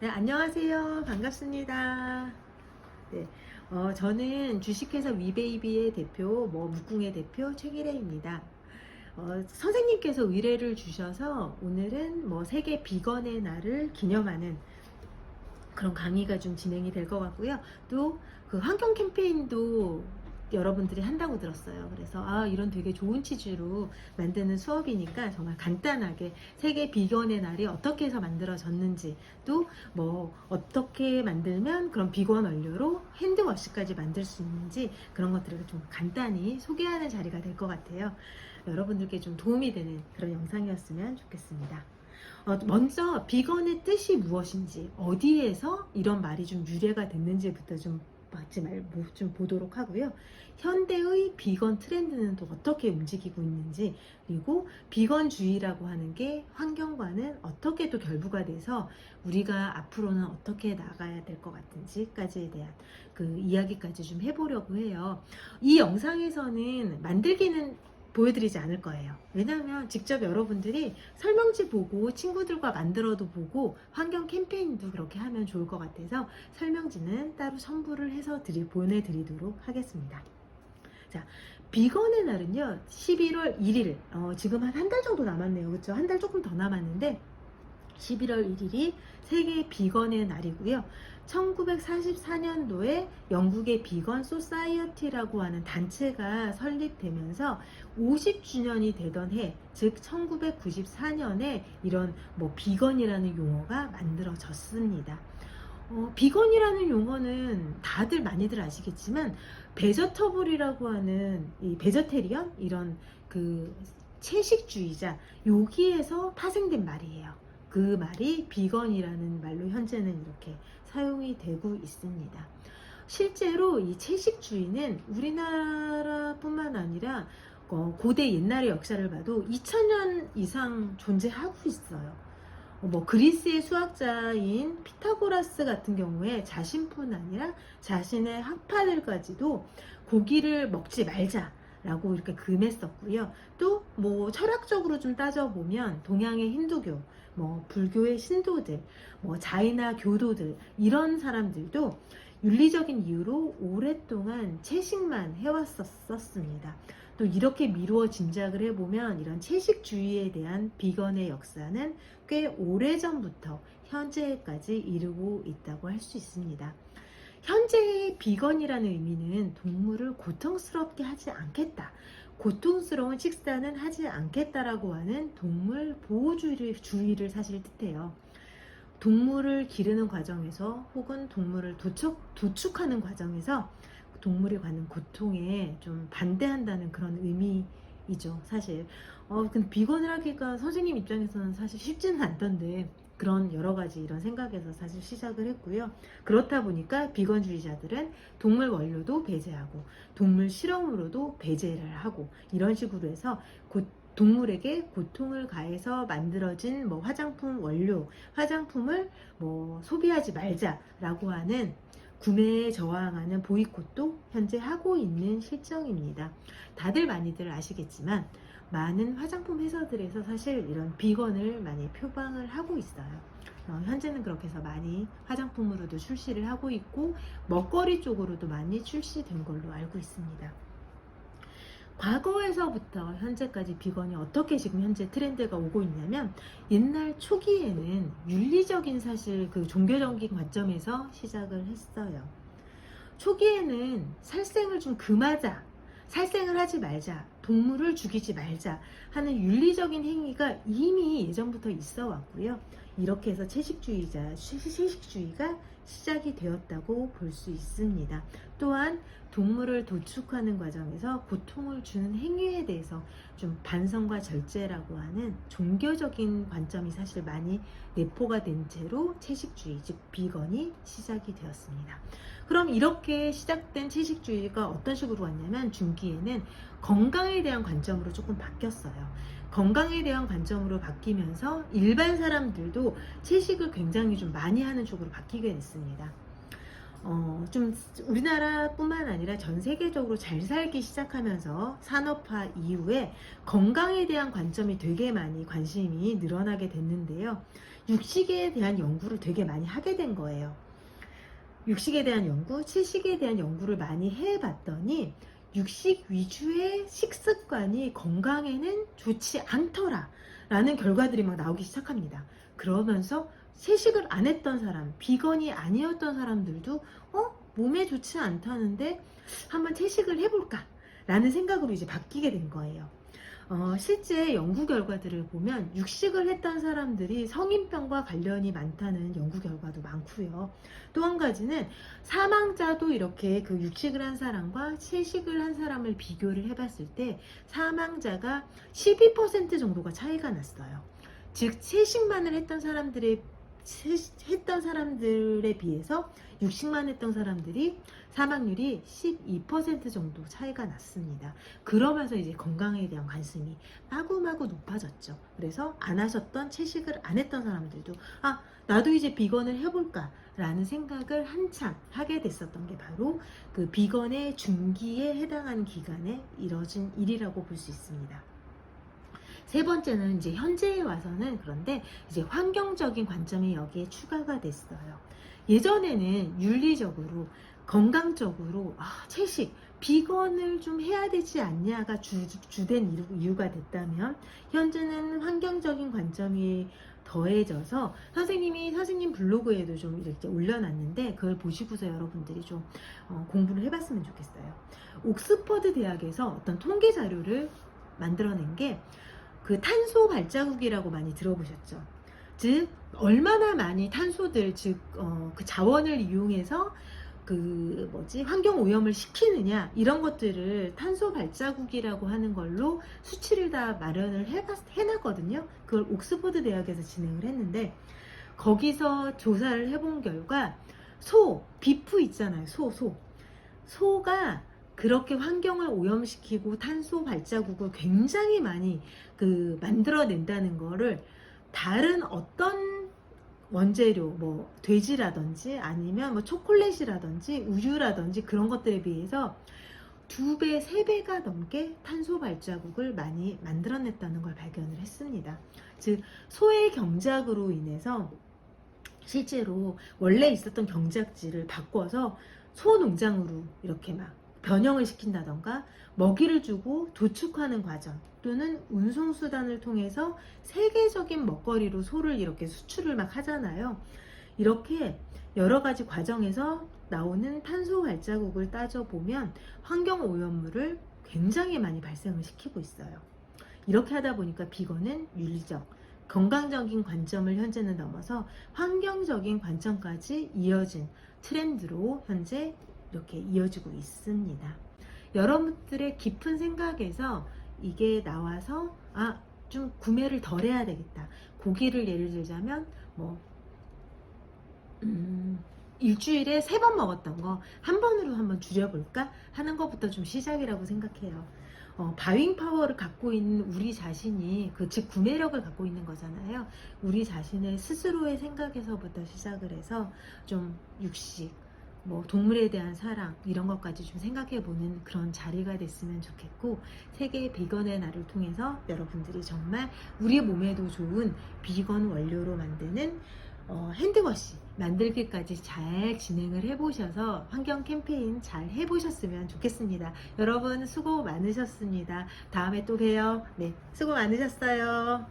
네, 안녕하세요. 반갑습니다. 네, 저는 주식회사 위베이비의 대표, 묵궁의 대표 최기래입니다. 선생님께서 의뢰를 주셔서 오늘은 세계 비건의 날을 기념하는 그런 강의가 좀 진행이 될 것 같고요. 또 그 환경 캠페인도 여러분들이 한다고 들었어요. 그래서 이런 되게 좋은 취지로 만드는 수업이니까 정말 간단하게 세계 비건의 날이 어떻게 해서 만들어졌는지, 또 어떻게 만들면 그런 비건 원료로 핸드워시까지 만들 수 있는지, 그런 것들을 좀 간단히 소개하는 자리가 될 것 같아요. 여러분들께 좀 도움이 되는 그런 영상이었으면 좋겠습니다. 먼저 비건의 뜻이 무엇인지, 어디에서 이런 말이 좀 유래가 됐는지부터 좀 보도록 하고요. 현대의 비건 트렌드는 또 어떻게 움직이고 있는지, 그리고 비건주의라고 하는 게 환경과는 어떻게 또 결부가 돼서 우리가 앞으로는 어떻게 나가야 될 것 같은지까지에 대한 그 이야기까지 좀 해보려고 해요. 이 영상에서는 만들기는 보여드리지 않을 거예요. 왜냐하면 직접 여러분들이 설명지 보고 친구들과 만들어도 보고 환경 캠페인도 그렇게 하면 좋을 것 같아서 설명지는 따로 첨부를 해서 보내드리도록 하겠습니다. 자, 비건의 날은요 11월 1일, 지금 한 달 정도 남았네요. 그렇죠? 한 달 조금 더 남았는데 11월 1일이 세계 비건의 날이고요. 1944년도에 영국의 비건 소사이어티라고 하는 단체가 설립되면서 50주년이 되던 해, 즉 1994년에 이런 비건이라는 용어가 만들어졌습니다. 비건이라는 용어는 다들 많이들 아시겠지만 베저터블이라고 하는 이 베저테리언, 이런 그 채식주의자, 여기에서 파생된 말이에요. 그 말이 비건이라는 말로 현재는 이렇게 사용이 되고 있습니다. 실제로 이 채식주의는 우리나라뿐만 아니라 고대 옛날의 역사를 봐도 2000년 이상 존재하고 있어요. 그리스의 수학자인 피타고라스 같은 경우에 자신뿐 아니라 자신의 학파들까지도 고기를 먹지 말자라고 이렇게 금했었고요. 또 철학적으로 좀 따져보면 동양의 힌두교, 불교의 신도들, 자이나 교도들, 이런 사람들도 윤리적인 이유로 오랫동안 채식만 해왔었습니다. 또 이렇게 미루어 짐작을 해보면 이런 채식주의에 대한 비건의 역사는 꽤 오래전부터 현재까지 이르고 있다고 할 수 있습니다. 현재의 비건이라는 의미는 동물을 고통스럽게 하지 않겠다, 고통스러운 식사는 하지 않겠다라고 하는 동물 보호주의를 사실 뜻해요. 동물을 기르는 과정에서 혹은 동물을 도축하는 과정에서 동물이 받는 고통에 좀 반대한다는 그런 의미이죠, 사실. 근데 비건을 하기가 선생님 입장에서는 사실 쉽지는 않던데, 그런 여러 가지 이런 생각에서 사실 시작을 했고요. 그렇다 보니까 비건주의자들은 동물 원료도 배제하고 동물 실험으로도 배제를 하고, 이런 식으로 해서 동물에게 고통을 가해서 만들어진 화장품 원료, 화장품을 소비하지 말자라고 하는 구매에 저항하는 보이콧도 현재 하고 있는 실정입니다. 다들 많이들 아시겠지만 많은 화장품 회사들에서 사실 이런 비건을 많이 표방을 하고 있어요. 현재는 그렇게 해서 많이 화장품으로도 출시를 하고 있고 먹거리 쪽으로도 많이 출시된 걸로 알고 있습니다. 과거에서부터 현재까지 비건이 어떻게 지금 현재 트렌드가 오고 있냐면, 옛날 초기에는 윤리적인 사실 그 종교적인 관점에서 시작을 했어요. 초기에는 살생을 좀 금하자, 살생을 하지 말자, 동물을 죽이지 말자 하는 윤리적인 행위가 이미 예전부터 있어 왔고요. 이렇게 해서 채식주의가 시작이 되었다고 볼 수 있습니다. 또한 동물을 도축하는 과정에서 고통을 주는 행위에 대해서 좀 반성과 절제라고 하는 종교적인 관점이 사실 많이 내포가 된 채로 채식주의, 즉 비건이 시작이 되었습니다. 그럼 이렇게 시작된 채식주의가 어떤 식으로 왔냐면, 중기에는 건강에 대한 관점으로 조금 바뀌었어요. 건강에 대한 관점으로 바뀌면서 일반 사람들도 채식을 굉장히 좀 많이 하는 쪽으로 바뀌게 됐습니다. 좀 우리나라뿐만 아니라 전 세계적으로 잘 살기 시작하면서 산업화 이후에 건강에 대한 관점이 되게 많이 관심이 늘어나게 됐는데요. 육식에 대한 연구를 되게 많이 하게 된 거예요. 육식에 대한 연구, 채식에 대한 연구를 많이 해봤더니 육식 위주의 식습관이 건강에는 좋지 않더라 라는 결과들이 막 나오기 시작합니다. 그러면서 채식을 안 했던 사람, 비건이 아니었던 사람들도 몸에 좋지 않다는데 한번 채식을 해볼까 라는 생각으로 이제 바뀌게 된 거예요. 실제 연구 결과들을 보면 육식을 했던 사람들이 성인병과 관련이 많다는 연구 결과도 많고요. 또 한 가지는 사망자도 이렇게 그 육식을 한 사람과 채식을 한 사람을 비교를 해봤을 때 사망자가 12% 정도가 차이가 났어요. 즉 채식만을 했던 사람들에 비해서 육식만 했던 사람들이 사망률이 12% 정도 차이가 났습니다. 그러면서 이제 건강에 대한 관심이 마구마구 높아졌죠. 그래서 안 하셨던 채식을 안 했던 사람들도 나도 이제 비건을 해볼까 라는 생각을 한참 하게 됐었던 게 바로 그 비건의 중기에 해당하는 기간에 이뤄진 일이라고 볼 수 있습니다. 세 번째는 이제 현재에 와서는 그런데 이제 환경적인 관점이 여기에 추가가 됐어요. 예전에는 윤리적으로 건강적으로 채식, 비건을 좀 해야 되지 않냐가 주된 이유가 됐다면 현재는 환경적인 관점이 더해져서 선생님 블로그에도 좀 이렇게 올려놨는데 그걸 보시고서 여러분들이 좀 공부를 해봤으면 좋겠어요. 옥스퍼드 대학에서 어떤 통계 자료를 만들어낸 게 그 탄소 발자국이라고 많이 들어보셨죠? 즉 얼마나 많이 탄소들 그 자원을 이용해서 환경 오염을 시키느냐 이런 것들을 탄소 발자국이라고 하는 걸로 수치를 다 마련을 해놨거든요. 그걸 옥스퍼드 대학에서 진행을 했는데 거기서 조사를 해본 결과 비프 있잖아요. 소가 그렇게 환경을 오염시키고 탄소 발자국을 굉장히 많이 만들어낸다는 거를 다른 어떤 원재료, 돼지라든지 아니면 초콜릿이라든지 우유라든지 그런 것들에 비해서 2배, 3배가 넘게 탄소 발자국을 많이 만들어냈다는 걸 발견을 했습니다. 즉, 소의 경작으로 인해서 실제로 원래 있었던 경작지를 바꿔서 소 농장으로 이렇게 막 변형을 시킨다던가 먹이를 주고 도축하는 과정 또는 운송수단을 통해서 세계적인 먹거리로 소를 이렇게 수출을 막 하잖아요. 이렇게 여러 가지 과정에서 나오는 탄소 발자국을 따져보면 환경 오염물을 굉장히 많이 발생을 시키고 있어요. 이렇게 하다 보니까 비건은 윤리적, 건강적인 관점을 현재는 넘어서 환경적인 관점까지 이어진 트렌드로 현재 이렇게 이어지고 있습니다. 여러분들의 깊은 생각에서 이게 나와서 좀 구매를 덜 해야 되겠다. 고기를 예를 들자면 일주일에 3번 먹었던 거 한 번으로 한번 줄여볼까 하는 것부터 좀 시작이라고 생각해요. 바잉 파워를 갖고 있는 우리 자신이 즉 구매력을 갖고 있는 거잖아요. 우리 자신의 스스로의 생각에서부터 시작을 해서 좀 육식, 동물에 대한 사랑 이런 것까지 좀 생각해보는 그런 자리가 됐으면 좋겠고 세계 비건의 날을 통해서 여러분들이 정말 우리 몸에도 좋은 비건 원료로 만드는 핸드워시 만들기까지 잘 진행을 해보셔서 환경 캠페인 잘 해보셨으면 좋겠습니다. 여러분 수고 많으셨습니다. 다음에 또 봬요. 네, 수고 많으셨어요.